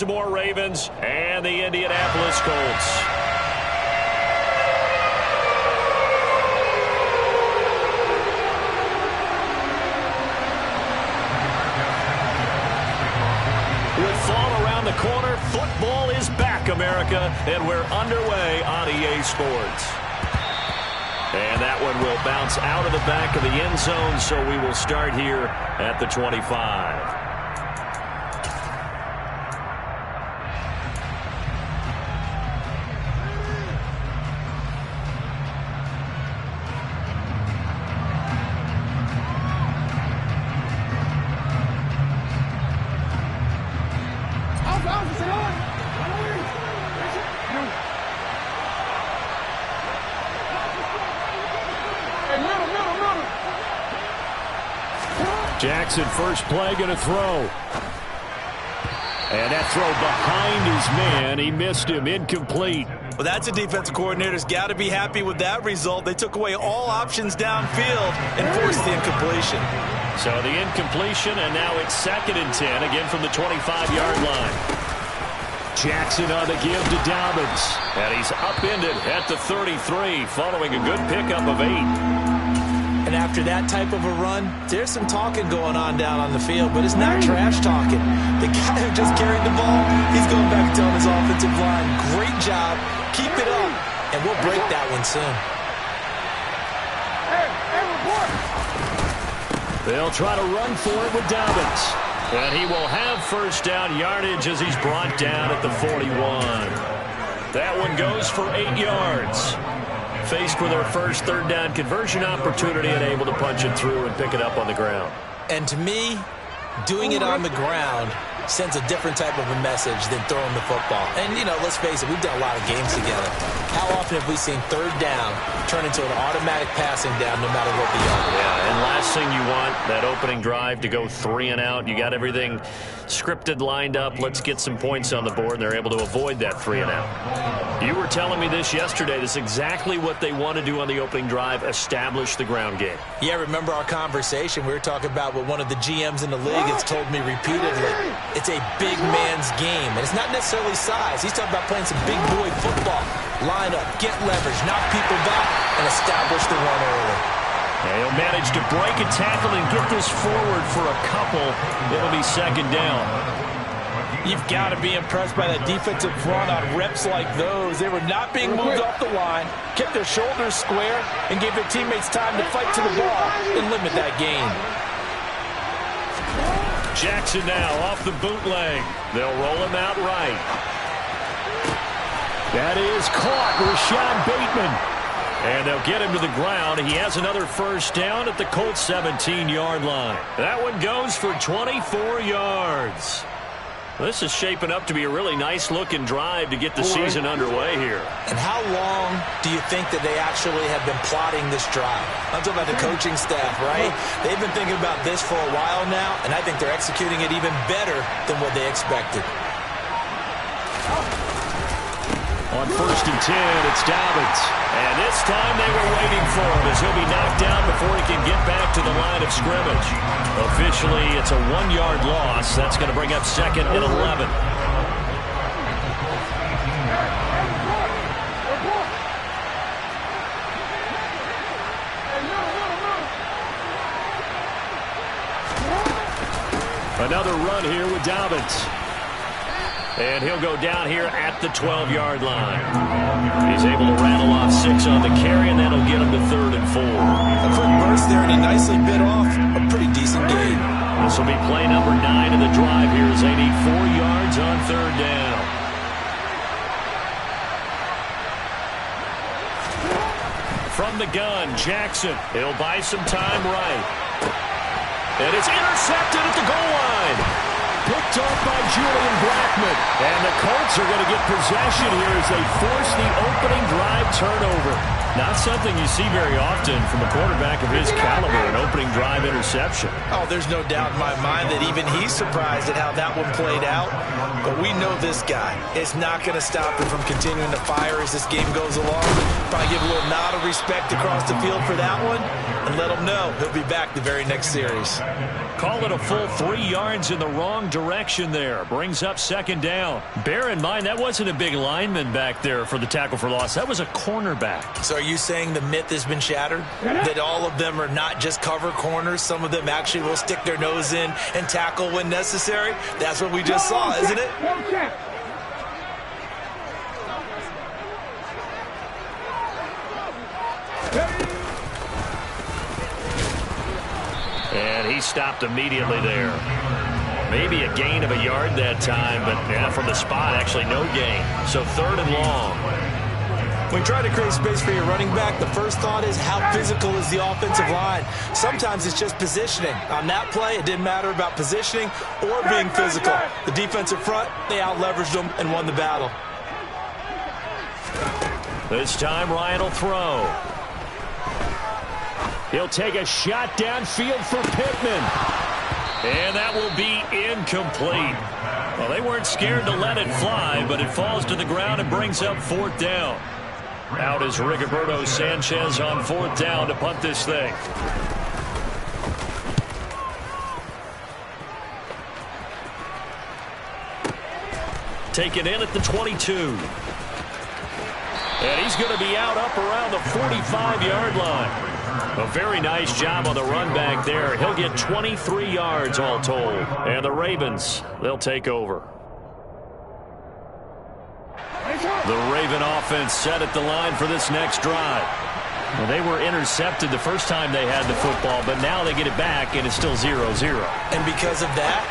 Baltimore Ravens and the Indianapolis Colts. With fall around the corner, football is back, America, and we're underway on EA Sports. And that one will bounce out of the back of the end zone, so we will start here at the 25. Jackson, first play, going to throw. And that throw behind his man. He missed him. Incomplete. Well, that's a defensive coordinator's got to be happy with that result. They took away all options downfield and forced the incompletion. So the incompletion, and now it's 2nd and 10, again from the 25-yard line. Jackson on the give to Dobbins. And he's upended at the 33, following a good pickup of 8. And after that type of a run, there's some talking going on down on the field, but it's not trash talking. The guy who just carried the ball, he's going back and telling his offensive line, great job, keep it up, and we'll break that one soon. They'll try to run for it with Dobbins. And he will have first down yardage as he's brought down at the 41. That one goes for 8 yards. Faced with their first 3rd down conversion opportunity and able to punch it through and pick it up on the ground. And to me, doing it on the ground sends a different type of a message than throwing the football. And, you know, let's face it, we've done a lot of games together. How often have we seen 3rd down turn into an automatic passing down no matter what the yard is? Yeah, and last thing you want, that opening drive to go 3 and out. You got everything scripted, lined up. Let's get some points on the board, and they're able to avoid that 3 and out. You were telling me this yesterday. This is exactly what they want to do on the opening drive, establish the ground game. Yeah, remember our conversation. We were talking about what one of the GMs in the league has told me repeatedly. It's a big man's game, and it's not necessarily size. He's talking about playing some big boy football. Line up, get leverage, knock people back, and establish the run early. And he'll manage to break a tackle and get this forward for a couple. It'll be 2nd down. You've got to be impressed by that defensive front on reps like those. They were not being moved off the line, kept their shoulders square, and gave their teammates time to fight to the ball and limit that gain. Jackson now off the bootleg. They'll roll him out right. That is caught. Rashad Bateman. And they'll get him to the ground. He has another first down at the Colts 17-yard line. That one goes for 24 yards. This is shaping up to be a really nice-looking drive to get the season underway here. And how long do you think that they actually have been plotting this drive? I'm talking about the coaching staff, right? They've been thinking about this for a while now, and I think they're executing it even better than what they expected. On 1st and 10, it's Dobbins. And this time they were waiting for him as he'll be knocked down before he can get back to the line of scrimmage. Officially, it's a 1-yard loss. That's going to bring up 2nd and 11. Another run here with Dobbins. And he'll go down here at the 12-yard line. He's able to rattle off 6 on the carry, and that'll get him to 3rd and 4. A quick burst there, and he nicely bit off a pretty decent gain. This will be play number 9 of the drive here as they need 4 yards on 3rd down. From the gun, Jackson. He'll buy some time right. And it's intercepted at the goal line. Picked off by Julian Blackmon. And the Colts are going to get possession here as they force the opening drive turnover. Not something you see very often from a quarterback of his caliber, an opening drive interception. Oh, there's no doubt in my mind that even he's surprised at how that one played out. But we know this guy is not going to stop him from continuing to fire as this game goes along. Probably give a little nod of respect across the field for that one. and let him know he'll be back the very next series. Call it a full 3 yards in the wrong direction there. Brings up second down. Bear in mind, that wasn't a big lineman back there for the tackle for loss. That was a cornerback. So are you saying the myth has been shattered? That all of them are not just cover corners? Some of them actually will stick their nose in and tackle when necessary? That's what we just saw, isn't it? And he stopped immediately there. Maybe a gain of a yard that time, but yeah, from the spot, actually no gain. So 3rd and long. When trying to create space for your running back, the first thought is how physical is the offensive line? Sometimes it's just positioning. On that play, it didn't matter about positioning or being physical. The defensive front, they out-leveraged them and won the battle. This time, Ryan will throw. He'll take a shot downfield for Pittman. And that will be incomplete. Well, they weren't scared to let it fly, but it falls to the ground and brings up 4th down. Out is Rigoberto Sanchez on 4th down to punt this thing. Taken in at the 22. And he's going to be out up around the 45-yard line. A very nice job on the run back there. He'll get 23 yards all told. And the Ravens, they'll take over. The Raven offense set at the line for this next drive. Well, they were intercepted the first time they had the football, but now they get it back, and it's still 0-0. And because of that,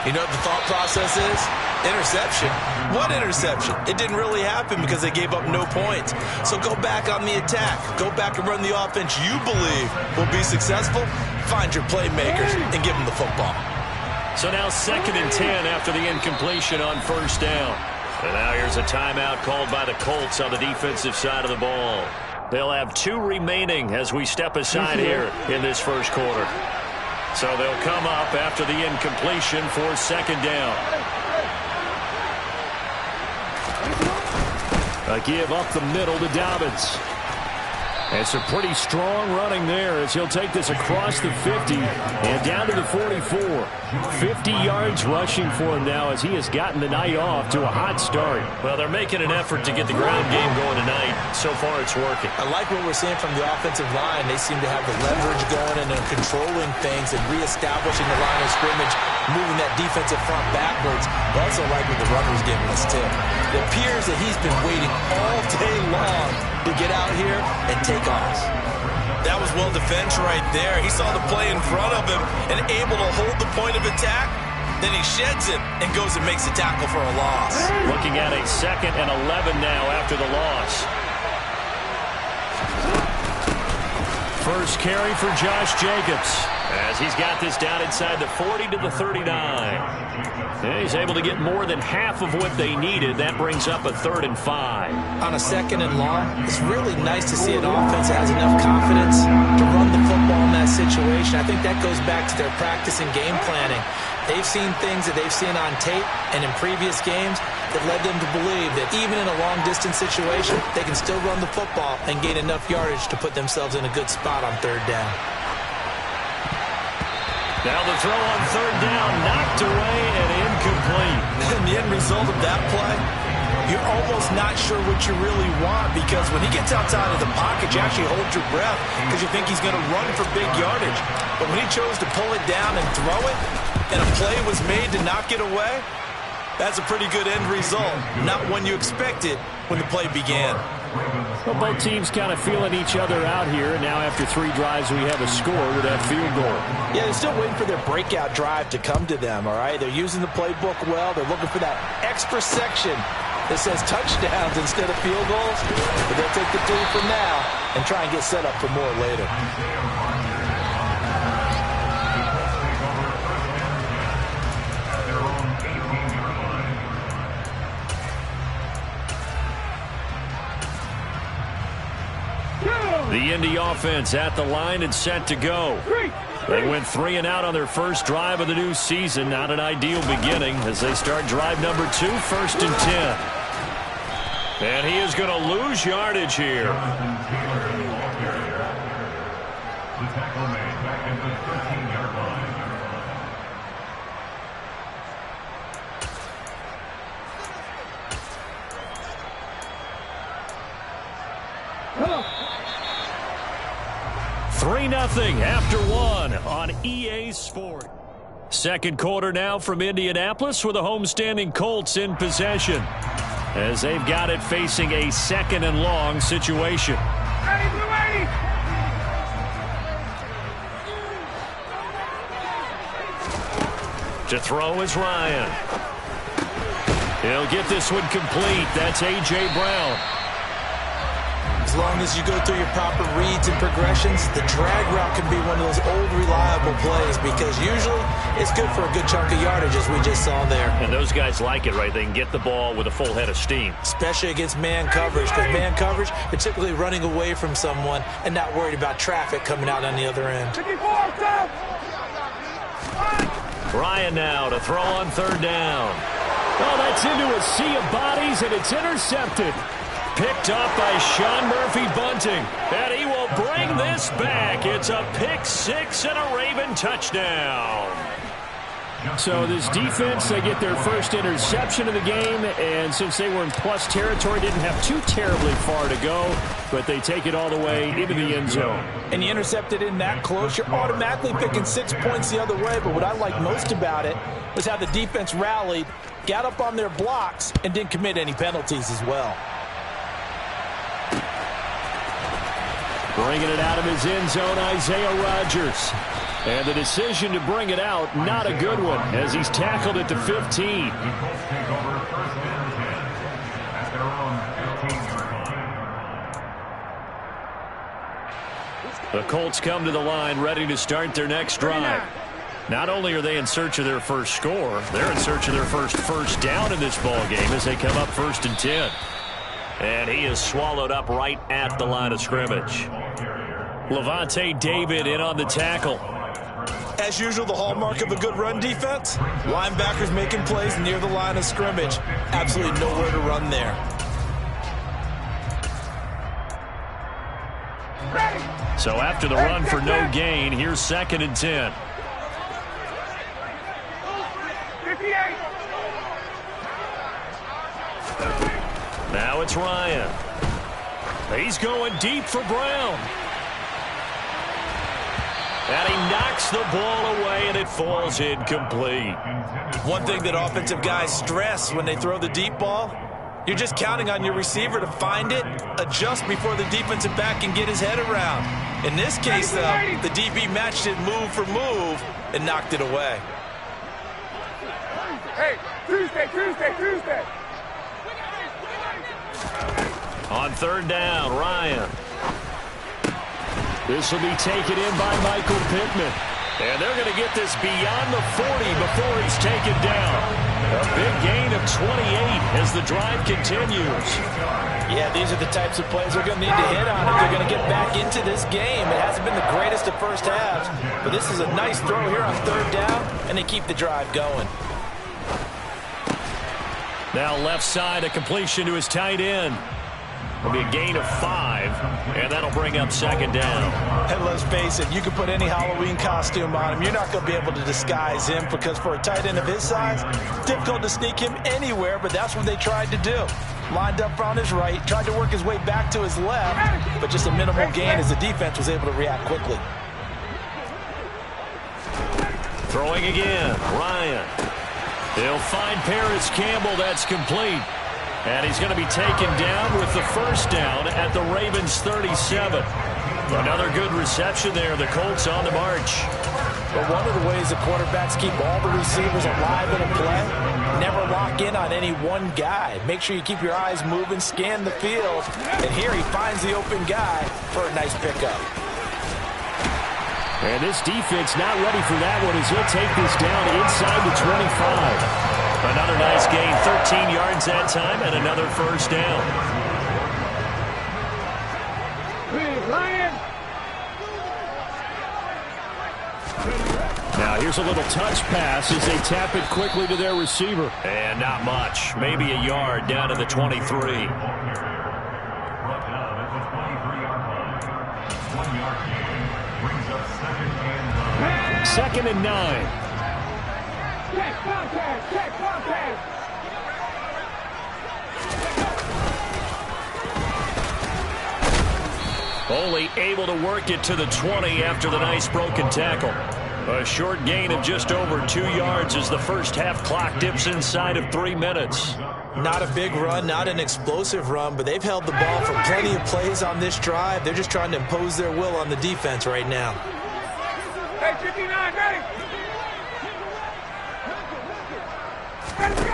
you know what the thought process is? Interception. What interception? It didn't really happen because they gave up no points. So go back on the attack. Go back and run the offense you believe will be successful. Find your playmakers and give them the football. So now 2nd and 10 after the incompletion on 1st down. And now here's a timeout called by the Colts on the defensive side of the ball. They'll have 2 remaining as we step aside here in this first quarter. So they'll come up after the incompletion for 2nd down. A give up the middle to Dobbins. It's a pretty strong running there as he'll take this across the 50 and down to the 44. 50 yards rushing for him now as he has gotten the night off to a hot start. Well, they're making an effort to get the ground game going tonight. So far, it's working. I like what we're seeing from the offensive line. They seem to have the leverage going and they're controlling things and reestablishing the line of scrimmage, moving that defensive front backwards. I also like what the runner's giving us, too. It appears that he's been waiting all day long to get out here and take off. That was well defense right there. He saw the play in front of him and able to hold the point of attack. Then he sheds it and goes and makes a tackle for a loss. Looking at a 2nd and 11 now after the loss. First carry for Josh Jacobs as he's got this down inside the 40 to the 39. And he's able to get more than half of what they needed. That brings up a 3rd and 5. On a 2nd and long, it's really nice to see an offense that has enough confidence to run the football in that situation. I think that goes back to their practice and game planning. They've seen things that they've seen on tape and in previous games that led them to believe that even in a long-distance situation, they can still run the football and gain enough yardage to put themselves in a good spot on 3rd down. Now the throw on 3rd down, knocked away and incomplete. And the end result of that play, you're almost not sure what you really want because when he gets outside of the pocket, you actually hold your breath because you think he's going to run for big yardage. But when he chose to pull it down and throw it, and a play was made to knock it away, that's a pretty good end result. Not one you expected when the play began. Well, both teams kind of feeling each other out here. And now after 3 drives, we have a score with that field goal. Yeah, they're still waiting for their breakout drive to come to them, all right? They're using the playbook well. They're looking for that extra section that says touchdowns instead of field goals. But they'll take the 2 for now and try and get set up for more later. The Indy offense at the line and set to go. They went 3 and out on their first drive of the new season. Not an ideal beginning as they start drive number 2, 1st and 10. And he is going to lose yardage here. The tackle made back at the 13-yard line. Hello. 3-0 after one on EA Sport. Second quarter now from Indianapolis with the homestanding Colts in possession as they've got it facing a 2nd and long situation. To throw is Ryan. He'll get this one complete. That's A.J. Brown. As long as you go through your proper reads and progressions, the drag route can be one of those old reliable plays because usually it's good for a good chunk of yardage as we just saw there. And those guys like it, right? They can get the ball with a full head of steam. Especially against man coverage, because man coverage, they're typically running away from someone and not worried about traffic coming out on the other end. Ryan now to throw on 3rd down. Oh, that's into a sea of bodies, and it's intercepted. Picked up by Sean Murphy-Bunting, and he will bring this back. It's a pick 6 and a Raven touchdown. So this defense, they get their first interception of the game, and since they were in plus territory, didn't have too terribly far to go, but they take it all the way into the end zone. And you intercepted in that close, you're automatically picking 6 points the other way, but what I like most about it was how the defense rallied, got up on their blocks, and didn't commit any penalties as well. Bringing it out of his end zone, Isaiah Rodgers. And the decision to bring it out, not a good one, as he's tackled at the 15. The Colts take over 1st and 10 at their own 15-yard line. The Colts come to the line ready to start their next drive. Not only are they in search of their first score, they're in search of their first down in this ball game as they come up 1st and 10. And he is swallowed up right at the line of scrimmage. Levante David in on the tackle. As usual, the hallmark of a good run defense, linebackers making plays near the line of scrimmage. Absolutely nowhere to run there. So after the run for no gain, here's 2nd and 10. 58. Now it's Ryan. He's going deep for Brown. And he knocks the ball away, and it falls incomplete. One thing that offensive guys stress when they throw the deep ball, you're just counting on your receiver to find it, adjust before the defensive back can get his head around. In this case, though, the DB matched it move for move and knocked it away. Hey, Tuesday. On 3rd down, Ryan. This will be taken in by Michael Pittman. And they're going to get this beyond the 40 before he's taken down. A big gain of 28 as the drive continues. Yeah, these are the types of plays they're going to need to hit on if they're going to get back into this game. It hasn't been the greatest of first halves, but this is a nice throw here on 3rd down, and they keep the drive going. Now left side, a completion to his tight end. It'll be a gain of 5, and that'll bring up 2nd down. And let's face it, you can put any Halloween costume on him. You're not going to be able to disguise him because for a tight end of his size, it's difficult to sneak him anywhere, but that's what they tried to do. Lined up on his right, tried to work his way back to his left, but just a minimal gain as the defense was able to react quickly. Throwing again, Ryan. He'll find Paris Campbell. That's complete. And he's going to be taken down with the 1st down at the Ravens 37. Another good reception there. The Colts on the march. But one of the ways the quarterbacks keep all the receivers alive in a play, never lock in on any one guy. Make sure you keep your eyes moving, scan the field. And here he finds the open guy for a nice pickup. And this defense not ready for that one as he'll take this down inside the 25. Another nice gain, 13 yards that time, and another 1st down. Now here's a little touch pass as they tap it quickly to their receiver. And not much, maybe a yard down to the 23. brings up 2nd and 9. 2nd and 9. Check contact, check contact. Only able to work it to the 20 after the nice broken tackle. A short gain of just over 2 yards as the first half clock dips inside of 3 minutes. Not a big run, not an explosive run, but they've held the ball for plenty of plays on this drive. They're just trying to impose their will on the defense right now. Hey, 59, ready? Let's go.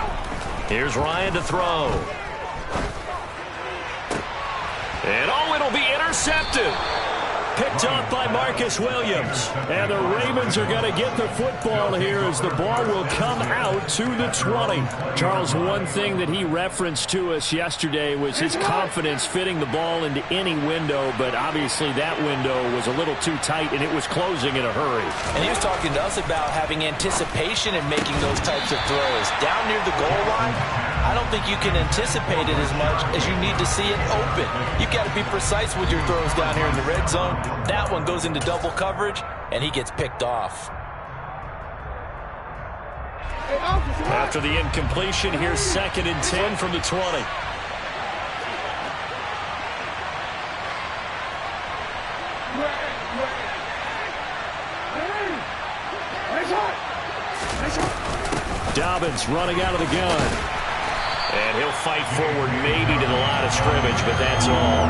Here's Ryan to throw. And it'll be intercepted. Picked off by Marcus Williams. And the Ravens are going to get the football here as the ball will come out to the 20. Charles, one thing that he referenced to us yesterday was his confidence fitting the ball into any window, but obviously that window was a little too tight and it was closing in a hurry. And he was talking to us about having anticipation in making those types of throws. Down near the goal line, I don't think you can anticipate it as much as you need to see it open. You've got to be precise with your throws down here in the red zone. That one goes into double coverage, and he gets picked off. After the incompletion, here's 2nd and 10 from the 20. Dobbins running out of the gun. And he'll fight forward maybe to the line of scrimmage, but that's all.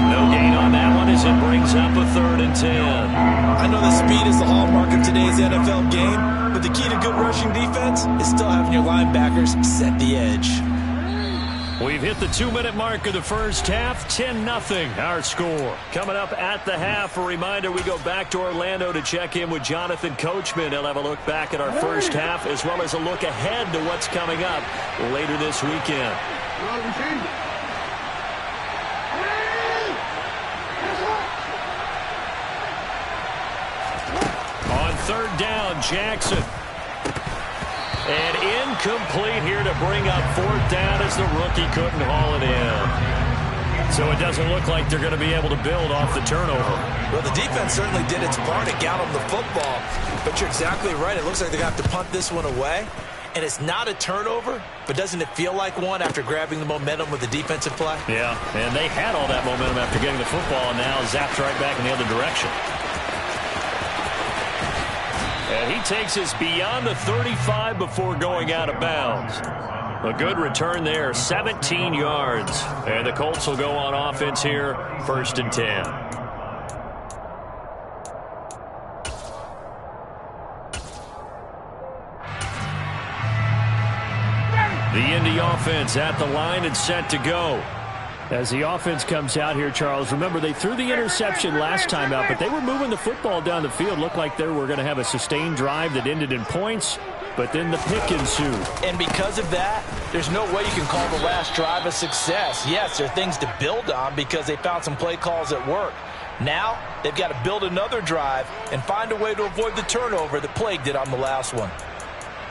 No gain on that one as it brings up a 3rd and 10. I know the speed is the hallmark of today's NFL game, but the key to good rushing defense is still having your linebackers set the edge. We've hit the 2-minute mark of the first half. 10-0 our score. Coming up at the half, a reminder we go back to Orlando to check in with Jonathan Coachman. He'll have a look back at our first half as well as a look ahead to what's coming up later this weekend. On 3rd down, Jackson. And incomplete here to bring up 4th down as the rookie couldn't haul it in. So it doesn't look like they're going to be able to build off the turnover. Well, the defense certainly did its part to get them the football. But you're exactly right. It looks like they're going to have to punt this one away. And it's not a turnover, but doesn't it feel like one after grabbing the momentum with the defensive play? Yeah, and they had all that momentum after getting the football, and now zapped right back in the other direction. And he takes us beyond the 35 before going out of bounds. A good return there, 17 yards. And the Colts will go on offense here, 1st and 10. The Indy offense at the line and set to go. As the offense comes out here, Charles, remember they threw the interception last time out, but they were moving the football down the field. Looked like they were going to have a sustained drive that ended in points, but then the pick ensued. And because of that, there's no way you can call the last drive a success. Yes, there are things to build on because they found some play calls that work. Now, they've got to build another drive and find a way to avoid the turnover that plagued it on the last one.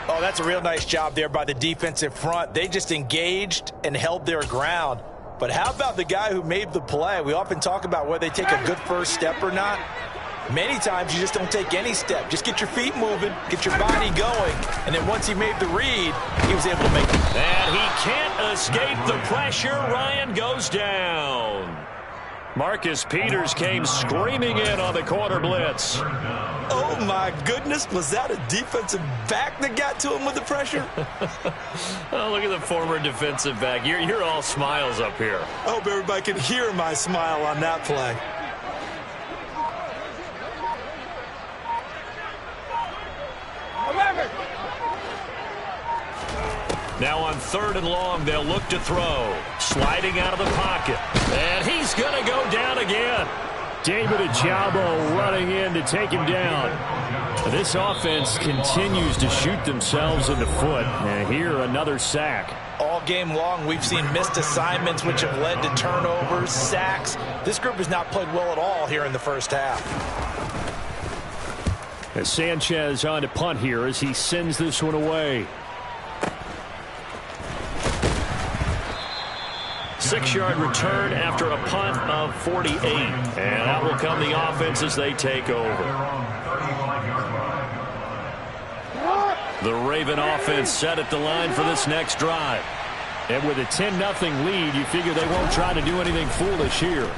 Oh, that's a real nice job there by the defensive front. They just engaged and held their ground. But how about the guy who made the play? We often talk about whether they take a good first step or not. Many times you just don't take any step. Just get your feet moving, get your body going, and then once he made the read, he was able to make it. And he can't escape the pressure. Ryan goes down. Marcus Peters came screaming in on the corner blitz. Oh, my goodness. Was that a defensive back that got to him with the pressure? Oh, look at the former defensive back. You're all smiles up here. I hope everybody can hear my smile on that play. Now on 3rd and long, they'll look to throw. Sliding out of the pocket. And he's going to go down again. David Ojabo running in to take him down. This offense continues to shoot themselves in the foot. And here, another sack. All game long, we've seen missed assignments, which have led to turnovers, sacks. This group has not played well at all here in the first half. As Sanchez on to punt here as he sends this one away. 6-yard return after a punt of 48. And out will come the offense as they take over. The Raven offense set at the line for this next drive. And with a 10-0 lead, you figure they won't try to do anything foolish here.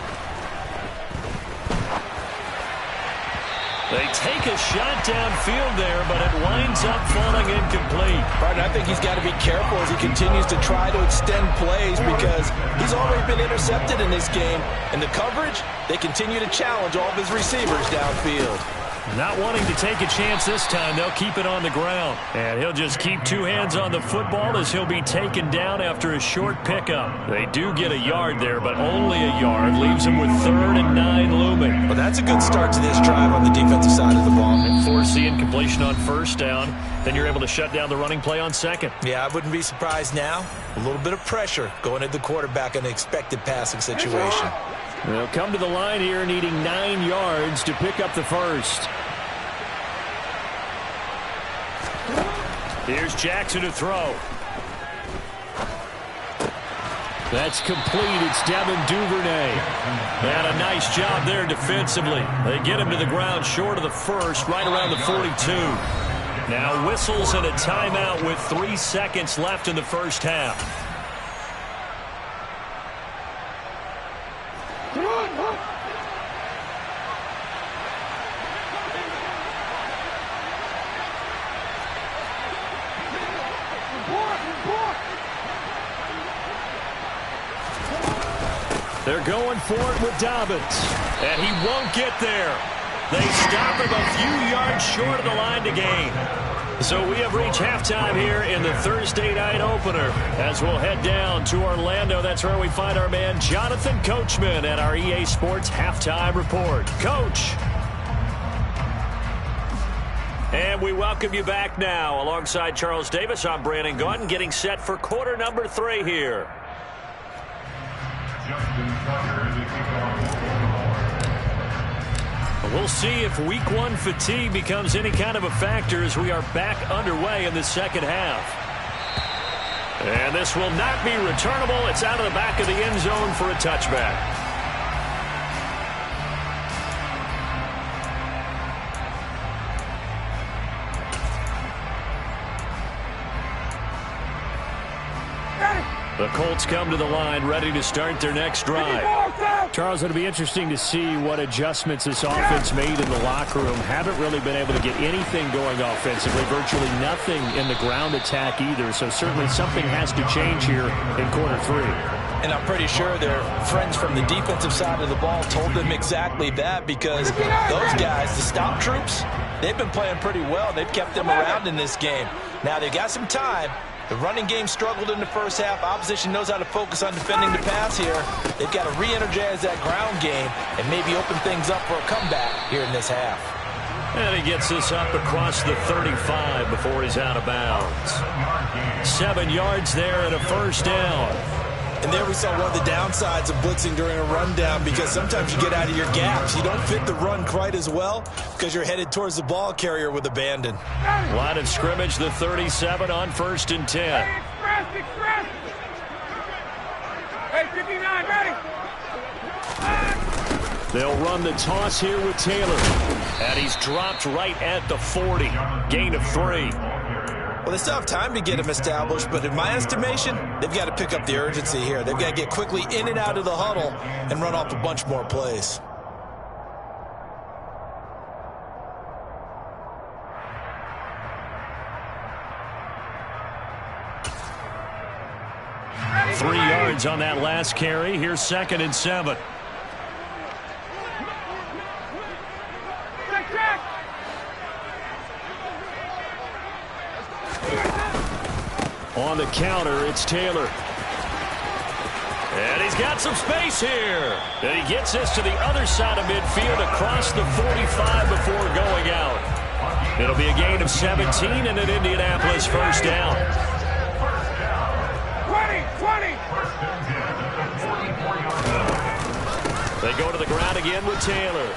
They take a shot downfield there, but it winds up falling incomplete. Right, I think he's got to be careful as he continues to try to extend plays because he's already been intercepted in this game. And the coverage, they continue to challenge all of his receivers downfield. Not wanting to take a chance this time, they'll keep it on the ground. And he'll just keep 2 hands on the football as he'll be taken down after a short pickup. They do get a yard there, but only a yard. Leaves him with 3rd and 9 looming. Well, that's a good start to this drive on the defensive side of the ball. And force the incompletion on 1st down. Then you're able to shut down the running play on 2nd. Yeah, I wouldn't be surprised now. A little bit of pressure going at the quarterback in an expected passing situation. They'll come to the line here needing 9 yards to pick up the 1st. Here's Jackson to throw. That's complete. It's Devin Duvernay. And a nice job there defensively. They get him to the ground short of the 1st, right around the 42. Now whistles and a timeout with 3 seconds left in the 1st half. They're going for it with Dobbins. And he won't get there. They stop him a few yards short of the line to gain. So we have reached halftime here in the Thursday night opener. As we'll head down to Orlando, that's where we find our man Jonathan Coachman at our EA Sports Halftime Report. Coach. And we welcome you back now. Alongside Charles Davis, I'm Brandon Gaudin, getting set for quarter number 3 here. We'll see if week 1 fatigue becomes any kind of a factor as we are back underway in the 2nd half. And this will not be returnable. It's out of the back of the end zone for a touchback. The Colts come to the line ready to start their next drive. Charles, it'll be interesting to see what adjustments this offense made in the locker room. Haven't really been able to get anything going offensively, virtually nothing in the ground attack either. So certainly something has to change here in quarter 3. And I'm pretty sure their friends from the defensive side of the ball told them exactly that because those guys, the stop troops, they've been playing pretty well. They've kept them around in this game. Now they've got some time. The running game struggled in the 1st half. Opposition knows how to focus on defending the pass here. They've got to re-energize that ground game and maybe open things up for a comeback here in this half. And he gets this up across the 35 before he's out of bounds. 7 yards there and a 1st down. And there we saw one of the downsides of blitzing during a rundown because sometimes you get out of your gaps. You don't fit the run quite as well because you're headed towards the ball carrier with abandon. Line of scrimmage, the 37 on 1st and 10. Express. Hey, 59, ready. They'll run the toss here with Taylor. And he's dropped right at the 40. Gain of 3. Well, they still have time to get him established, but in my estimation, they've got to pick up the urgency here. They've got to get quickly in and out of the huddle and run off a bunch more plays. Three yards on that last carry. Here's 2nd and 7. On the counter, it's Taylor. And he's got some space here. And he gets this to the other side of midfield across the 45 before going out. It'll be a gain of 17 and an Indianapolis 1st down. 20. They go to the ground again with Taylor.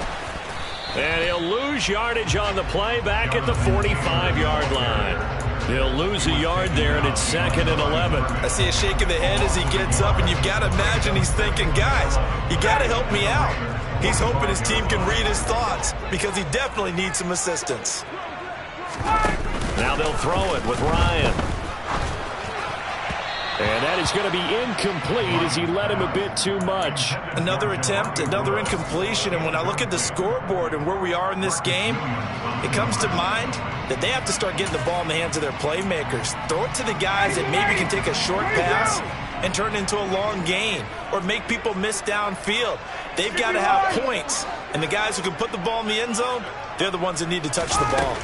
And he'll lose yardage on the play back at the 45-yard line. He'll lose a yard there, and it's 2nd and 11. I see a shake of the head as he gets up, and you've got to imagine he's thinking, guys, you got to help me out. He's hoping his team can read his thoughts because he definitely needs some assistance. Now they'll throw it with Ryan. And that is going to be incomplete as he led him a bit too much. Another attempt, another incompletion, and when I look at the scoreboard and where we are in this game, it comes to mind that they have to start getting the ball in the hands of their playmakers. Throw it to the guys that maybe can take a short pass and turn it into a long gain or make people miss downfield. They've got to have points, and the guys who can put the ball in the end zone, they're the ones that need to touch the ball.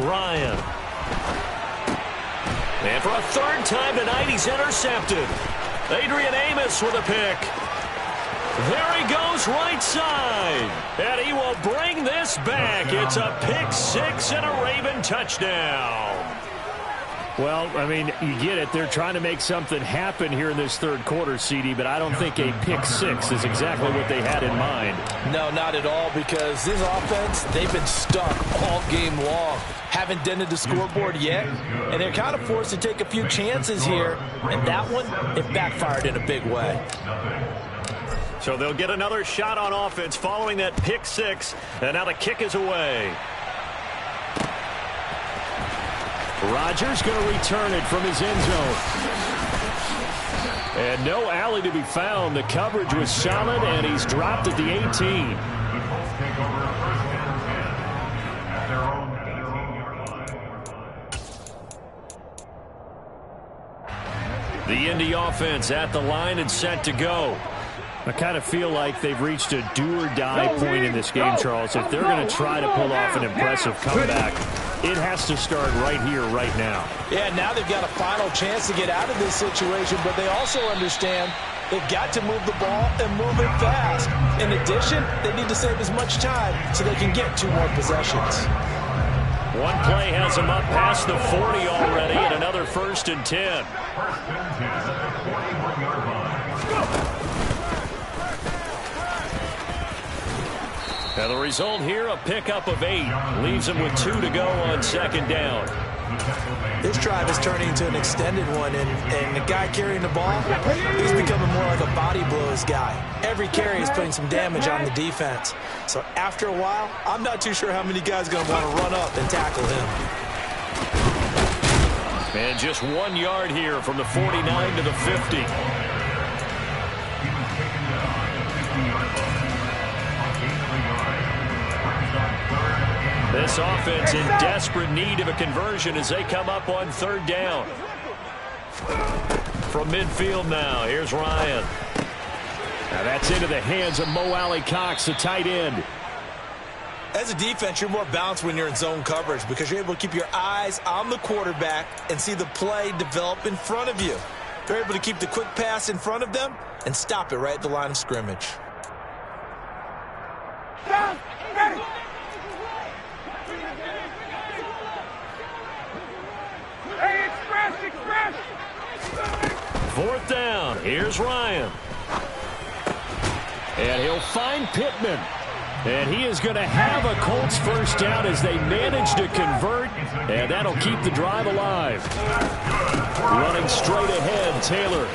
Ryan. And for a 3rd time tonight, he's intercepted. Adrian Amos with a pick. There he goes right side. And he will bring this back. It's a pick 6 and a Raven touchdown. Well, I mean, you get it. They're trying to make something happen here in this 3rd quarter, CD, but I don't think a pick 6 is exactly what they had in mind. No, not at all, because this offense, they've been stuck all game long. Haven't dented the scoreboard yet, and they're kind of forced to take a few chances here, and that one, it backfired in a big way. So they'll get another shot on offense following that pick 6, and now the kick is away. Rodgers going to return it from his end zone. And no alley to be found. The coverage was solid, and he's dropped at the 18. The Colts take over 1st and 10 at their own 18-yard line. The Indy offense at the line and set to go. I kind of feel like they've reached a do-or-die point in this game, Charles. If they're going to try to pull off an impressive comeback, it has to start right here, right now. Yeah, now they've got a final chance to get out of this situation, but they also understand they've got to move the ball and move it fast. In addition, they need to save as much time so they can get 2 more possessions. One play has them up past the 40 already, and another 1st and 10. 1st and 10 at the 41-yard line. Now the result here, a pickup of 8. Leaves them with 2 to go on 2nd down. This drive is turning into an extended one, and the guy carrying the ball, he's becoming more like a body blows guy. Every carry is putting some damage on the defense. So after a while, I'm not too sure how many guys are going to want to run up and tackle him. And just 1 yard here from the 49 to the 50. This offense in desperate need of a conversion as they come up on 3rd down. From midfield now, here's Ryan. Now that's into the hands of Mo Alley-Cox, the tight end. As a defense, you're more balanced when you're in zone coverage because you're able to keep your eyes on the quarterback and see the play develop in front of you. They're able to keep the quick pass in front of them and stop it right at the line of scrimmage. Down, ready. Hey, express. 4th down. Here's Ryan. And he'll find Pittman. And he is going to have a Colts 1st down as they manage to convert. And that'll keep the drive alive. Running straight ahead, Taylor.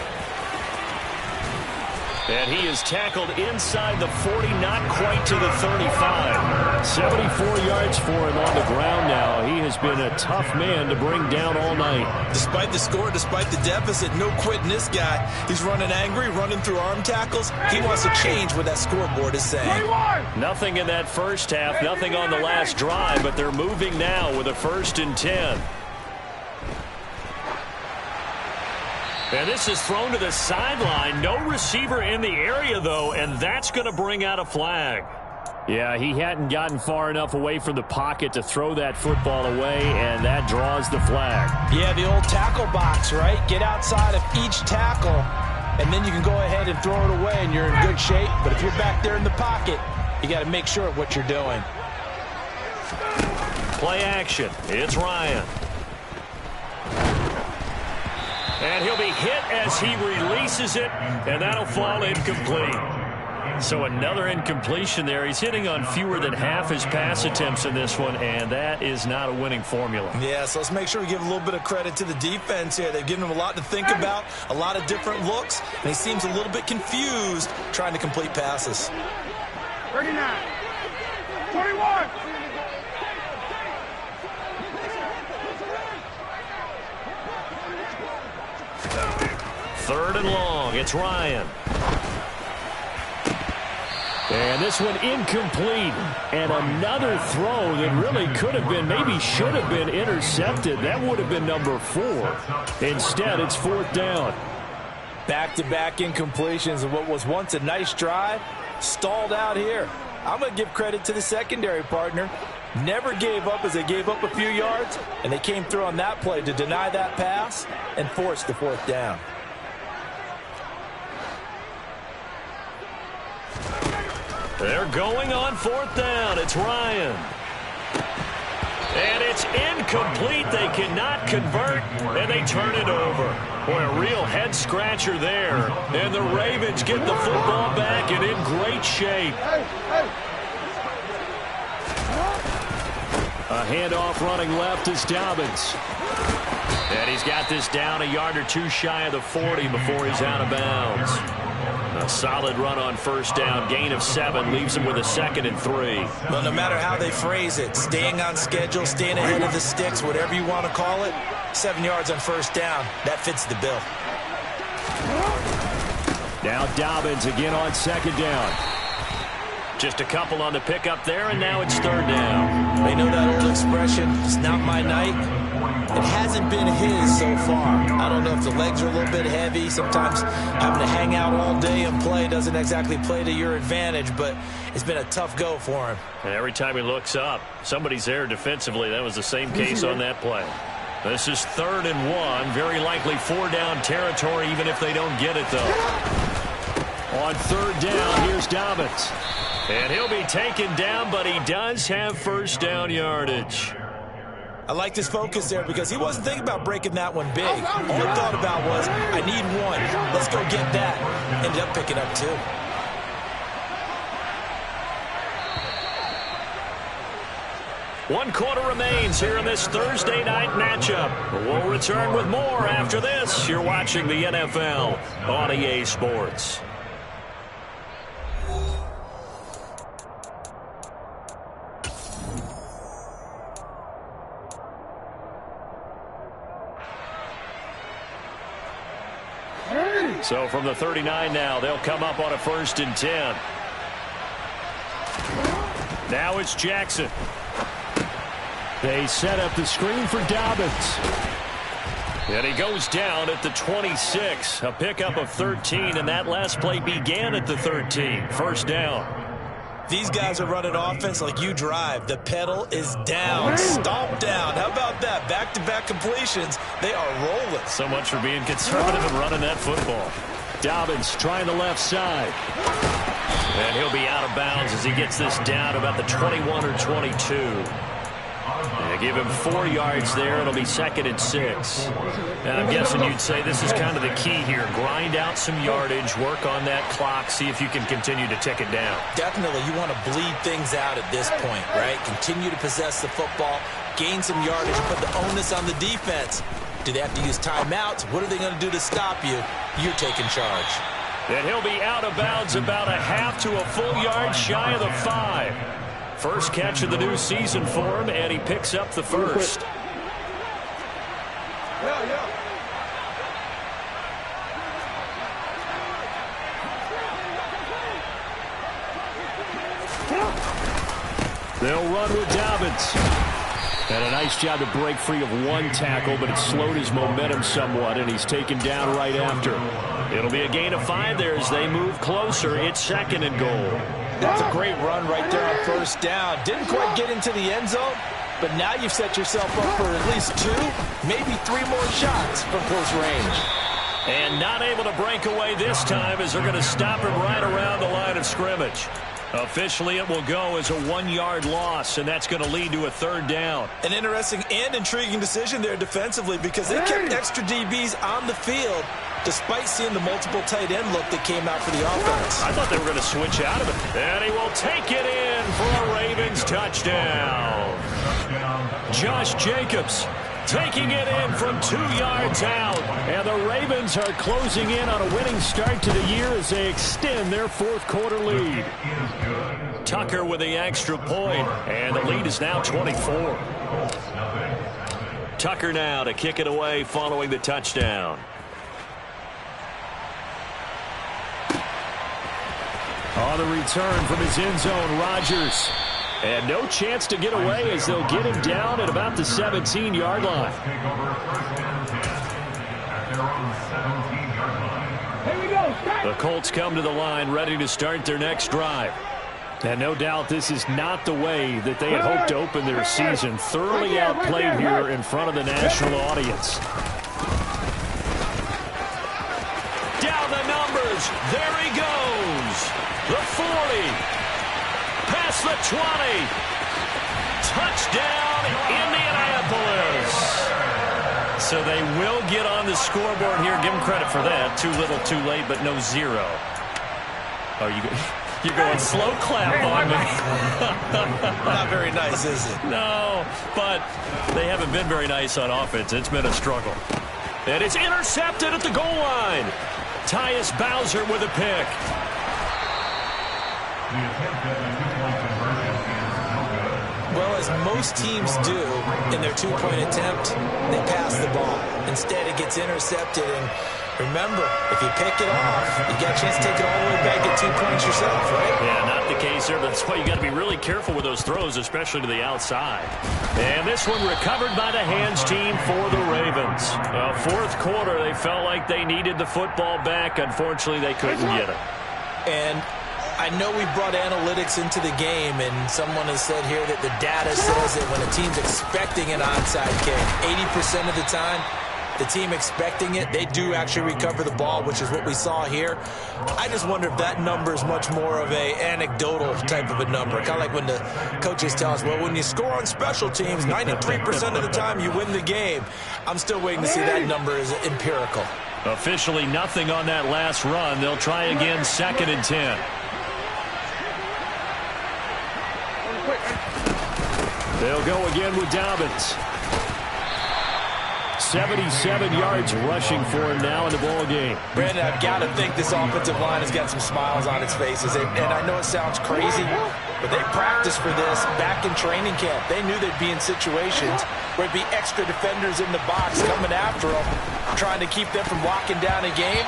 And he is tackled inside the 40, not quite to the 35. 74 yards for him on the ground now. He has been a tough man to bring down all night. Despite the score, despite the deficit, no quitting this guy. He's running angry, running through arm tackles. He wants to change what that scoreboard is saying. Nothing in that 1st half, nothing on the last drive, but they're moving now with a 1st and 10. And this is thrown to the sideline. No receiver in the area, though, and that's going to bring out a flag. Yeah, he hadn't gotten far enough away from the pocket to throw that football away, and that draws the flag. Yeah, the old tackle box, right? Get outside of each tackle, and then you can go ahead and throw it away, and you're in good shape. But if you're back there in the pocket, you got to make sure of what you're doing. Play action. It's Ryan. And he'll be hit as he releases it, and that'll fall incomplete. So another incompletion there. He's hitting on fewer than half his pass attempts in this one, and that is not a winning formula. Yeah, so let's make sure we give a little bit of credit to the defense here. They've given him a lot to think about, a lot of different looks, and he seems a little bit confused trying to complete passes. 39. 21. Third and long. It's Ryan. And this one incomplete. And another throw that really could have been, maybe should have been intercepted. That would have been number 4. Instead, it's 4th down. Back-to-back incompletions of what was once a nice drive, stalled out here. I'm going to give credit to the secondary partner. Never gave up as they gave up a few yards, and they came through on that play to deny that pass and force the 4th down. They're going on 4th down. It's Ryan. And it's incomplete. They cannot convert, and they turn it over. Boy, a real head-scratcher there. And the Ravens get the football back and in great shape. A handoff running left is Dobbins. And he's got this down a yard or two shy of the 40 before he's out of bounds. A solid run on 1st down. Gain of 7 leaves him with a 2nd and 3. Well, no matter how they phrase it, staying on schedule, staying ahead of the sticks, whatever you want to call it, 7 yards on 1st down. That fits the bill. Now Dobbins again on 2nd down. Just a couple on the pickup there, and now it's 3rd down. They know that old expression, it's not my night. It hasn't been his so far. I don't know if the legs are a little bit heavy. Sometimes having to hang out all day and play doesn't exactly play to your advantage, but it's been a tough go for him. And every time he looks up, somebody's there defensively. That was the same case on that play. This is 3rd and 1. Very likely 4-down territory, even if they don't get it, though. On 3rd down, here's Dobbins. And he'll be taken down, but he does have 1st down yardage. I liked his focus there because he wasn't thinking about breaking that one big. All he thought about was, I need 1. Let's go get that. Ended up picking up 2. One quarter remains here in this Thursday night matchup. We'll return with more after this. You're watching the NFL on EA Sports. So from the 39 now, they'll come up on a 1st and 10. Now it's Jackson. They set up the screen for Dobbins. And he goes down at the 26. A pickup of 13, and that last play began at the 13. 1st down. These guys are running offense like you drive. The pedal is down. Stomp down. How about that? Back-to-back completions. They are rolling. So much for being conservative and running that football. Dobbins trying the left side. And he'll be out of bounds as he gets this down about the 21 or 22. They give him 4 yards there. It'll be 2nd and 6. And I'm guessing you'd say this is kind of the key here. Grind out some yardage, work on that clock, see if you can continue to tick it down. Definitely. You want to bleed things out at this point, right? Continue to possess the football, gain some yardage, and put the onus on the defense. Do they have to use timeouts? What are they going to do to stop you? You're taking charge. And he'll be out of bounds about a half to a full yard shy of the 5. First catch of the new season for him, and he picks up the 1st. They'll run with Dobbins. And a nice job to break free of 1 tackle, but it slowed his momentum somewhat, and he's taken down right after. It'll be a gain of 5 there as they move closer. It's 2nd and goal. That's a great run right there on 1st down. Didn't quite get into the end zone, but now you've set yourself up for at least 2, maybe 3 more shots from close range. And not able to break away this time as they're going to stop him right around the line of scrimmage. Officially, it will go as a 1-yard loss, and that's going to lead to a 3rd down. An interesting and intriguing decision there defensively because they kept extra DBs on the field despite seeing the multiple tight end look that came out for the offense. I thought they were going to switch out of it. And he will take it in for a Ravens touchdown. Josh Jacobs taking it in from 2 yards out. And the Ravens are closing in on a winning start to the year as they extend their 4th quarter lead. Tucker with the extra point, and the lead is now 24. Tucker now to kick it away following the touchdown. On the return from his end zone, Rodgers. And no chance to get away as they'll get him down at about the 17-yard line. The Colts come to the line ready to start their next drive. And no doubt this is not the way that they had hoped to open their season. Thoroughly outplayed here in front of the national audience. Down the numbers. There he goes. The 40. Past the 20. Touchdown, Indianapolis. So they will get on the scoreboard here. Give them credit for that. Too little, too late, but no 0. Oh, you're going slow clap on me. Not very nice, is it? No, but they haven't been very nice on offense. It's been a struggle. And it's intercepted at the goal line. Tyus Bowser with a pick. Well, as most teams do in their 2-point attempt, they pass the ball. Instead, it gets intercepted. And remember, if you pick it off, you get a chance to take it all the way back, get 2 points yourself, right? Yeah, not the case there. That's why you got to be really careful with those throws, especially to the outside. And this one recovered by the hands team for the Ravens. 4th quarter, they felt like they needed the football back. Unfortunately, they couldn't get it. And I know we brought analytics into the game, and someone has said here that the data says that when a team's expecting an onside kick, 80% of the time, the team expecting it, they do actually recover the ball, which is what we saw here. I just wonder if that number is much more of a anecdotal type of a number. Kind of like when the coaches tell us, well, when you score on special teams, 93% of the time you win the game. I'm still waiting to see that number is empirical. Officially nothing on that last run. They'll try again, 2nd and 10. They'll go again with Dobbins. 77 yards rushing for him now in the ball game. Brandon, I've got to think this offensive line has got some smiles on its faces. And I know it sounds crazy, but they practiced for this back in training camp. They knew they'd be in situations where it'd be extra defenders in the box coming after them, trying to keep them from locking down a game.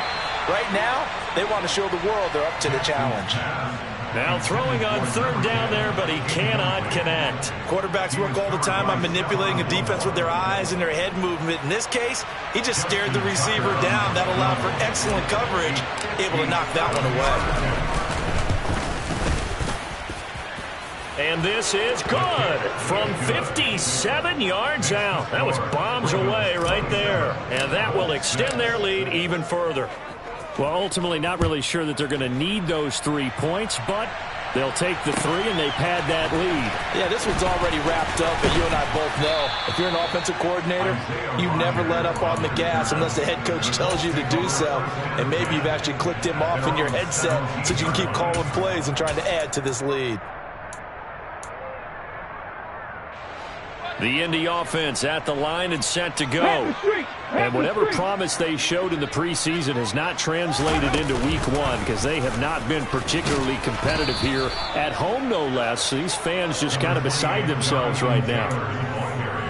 Right now, they want to show the world they're up to the challenge. Now throwing on 3rd down there, but he cannot connect. Quarterbacks work all the time on manipulating a defense with their eyes and their head movement. In this case, he just stared the receiver down. That allowed for excellent coverage, able to knock that one away. And this is good from 57 yards out. That was bombs away right there. And that will extend their lead even further. Well, ultimately not really sure that they're going to need those 3 points, but they'll take the 3 and they pad that lead. Yeah, this one's already wrapped up, but you and I both know if you're an offensive coordinator, you never let up on the gas unless the head coach tells you to do so. And maybe you've actually clicked him off in your headset so you can keep calling plays and trying to add to this lead. The Indy offense at the line and set to go. And whatever promise they showed in the preseason has not translated into week 1 because they have not been particularly competitive here at home, no less. These fans just kind of beside themselves right now.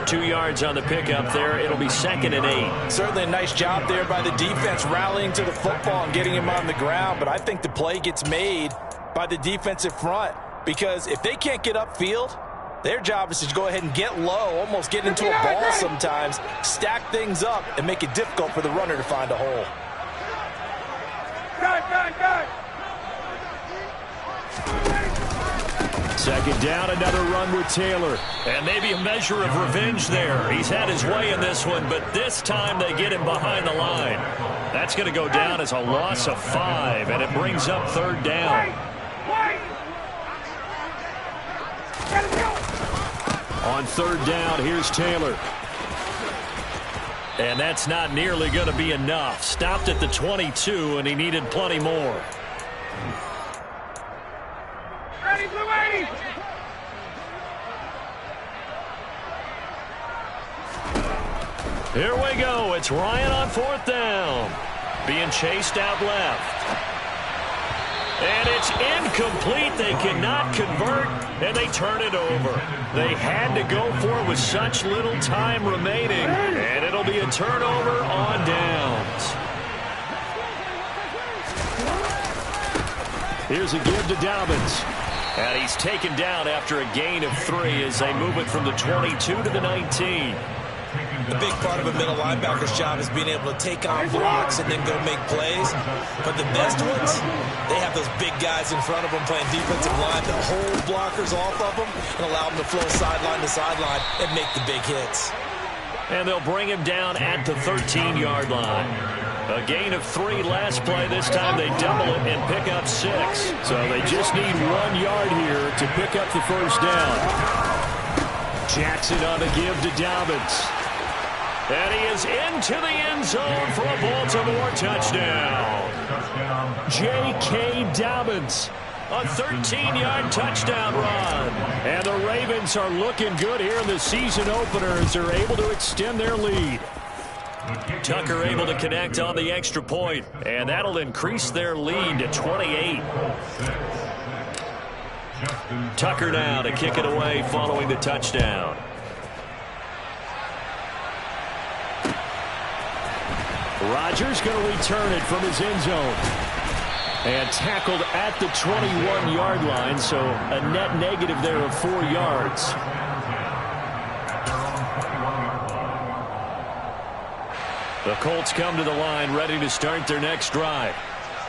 2 yards on the pickup there. It'll be 2nd and 8. Certainly a nice job there by the defense rallying to the football and getting him on the ground. But I think the play gets made by the defensive front because if they can't get upfield, their job is to go ahead and get low, almost get into a ball sometimes, stack things up, and make it difficult for the runner to find a hole. Second down, another run with Taylor. And maybe a measure of revenge there. He's had his way in this one, but this time they get him behind the line. That's going to go down as a loss of 5, and it brings up 3rd down. On third down, here's Taylor. And that's not nearly going to be enough. Stopped at the 22, and he needed plenty more. Ready, Blue 80! Here we go. It's Ryan on fourth down. Being chased out left. And it's incomplete. They cannot convert, and they turn it over. They had to go for it with such little time remaining, and it'll be a turnover on downs. Here's a give to Dobbins. And he's taken down after a gain of 3 as they move it from the 22 to the 19. A big part of a middle linebacker's job is being able to take on blocks and then go make plays. But the best ones, they have those big guys in front of them playing defensive line that hold blockers off of them and allow them to flow sideline to sideline and make the big hits. And they'll bring him down at the 13-yard line. A gain of 3 last play. This time they double it and pick up 6. So they just need 1 yard here to pick up the first down. Jackson on a give to Dobbins. And he is into the end zone for a Baltimore touchdown. J.K. Dobbins, a 13-yard touchdown run. And the Ravens are looking good here in the season opener as they're able to extend their lead. Tucker able to connect on the extra point, and that'll increase their lead to 28. Tucker now to kick it away following the touchdown. Rodgers going to return it from his end zone. And tackled at the 21-yard line, so a net negative there of 4 yards. The Colts come to the line ready to start their next drive.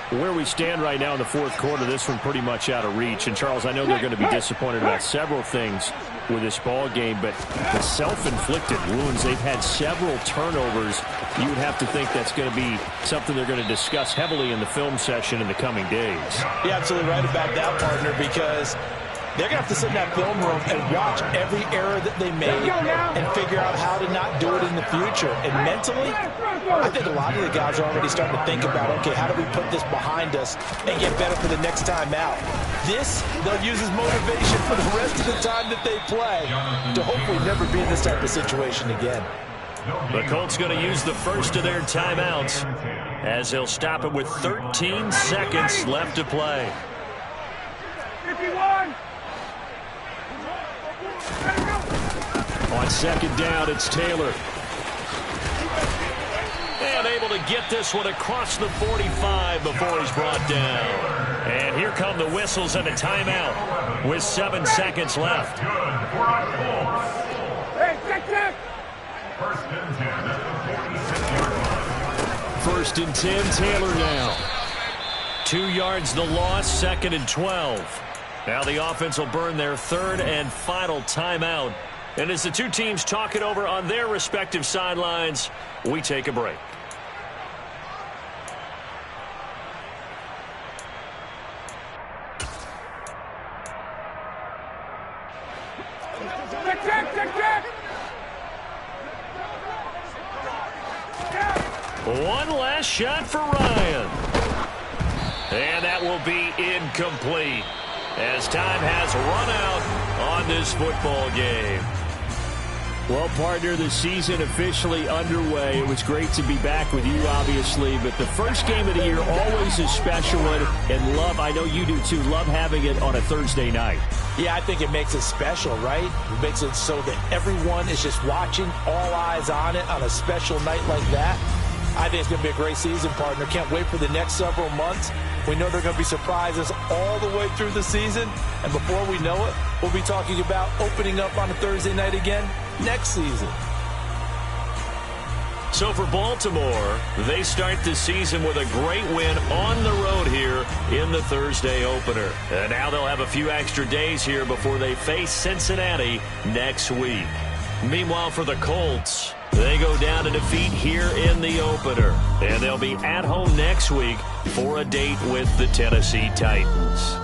Where we stand right now in the fourth quarter, this one pretty much out of reach. And, Charles, I know they're going to be disappointed about several things with this ball game, but the self-inflicted wounds, they've had several turnovers. You would have to think that's going to be something they're going to discuss heavily in the film session in the coming days. You're absolutely right about that, partner, because they're going to have to sit in that film room and watch every error that they made and figure out how to not do it in the future. And mentally, I think a lot of the guys are already starting to think about, okay, how do we put this behind us and get better for the next time out? This, they'll use as motivation for the rest of the time that they play to hopefully never be in this type of situation again. The Colts going to use the first of their timeouts as they'll stop it with 13 seconds left to play. 51! On second down, it's Taylor. And able to get this one across the 45 before he's brought down. And here come the whistles and a timeout with 7 seconds left. Hey, check! First and 10, Taylor now. 2 yards the loss, 2nd and 12. Now the offense will burn their 3rd and final timeout. And as the two teams talk it over on their respective sidelines, we take a break. Check! One last shot for Ryan. And that will be incomplete as time has run out on this football game. Well, partner, the season officially underway. It was great to be back with you, obviously, but the first game of the year always a special one, and I know you do too, love having it on a Thursday night. Yeah, I think it makes it special, right? It makes it so that everyone is just watching, all eyes on it on a special night like that. I think it's going to be a great season, partner. Can't wait for the next several months. We know there are going to be surprises all the way through the season. And before we know it, we'll be talking about opening up on a Thursday night again next season. So for Baltimore, they start the season with a great win on the road here in the Thursday opener. And now they'll have a few extra days here before they face Cincinnati next week. Meanwhile, for the Colts, they go down to defeat here in the opener. And they'll be at home next week for a date with the Tennessee Titans.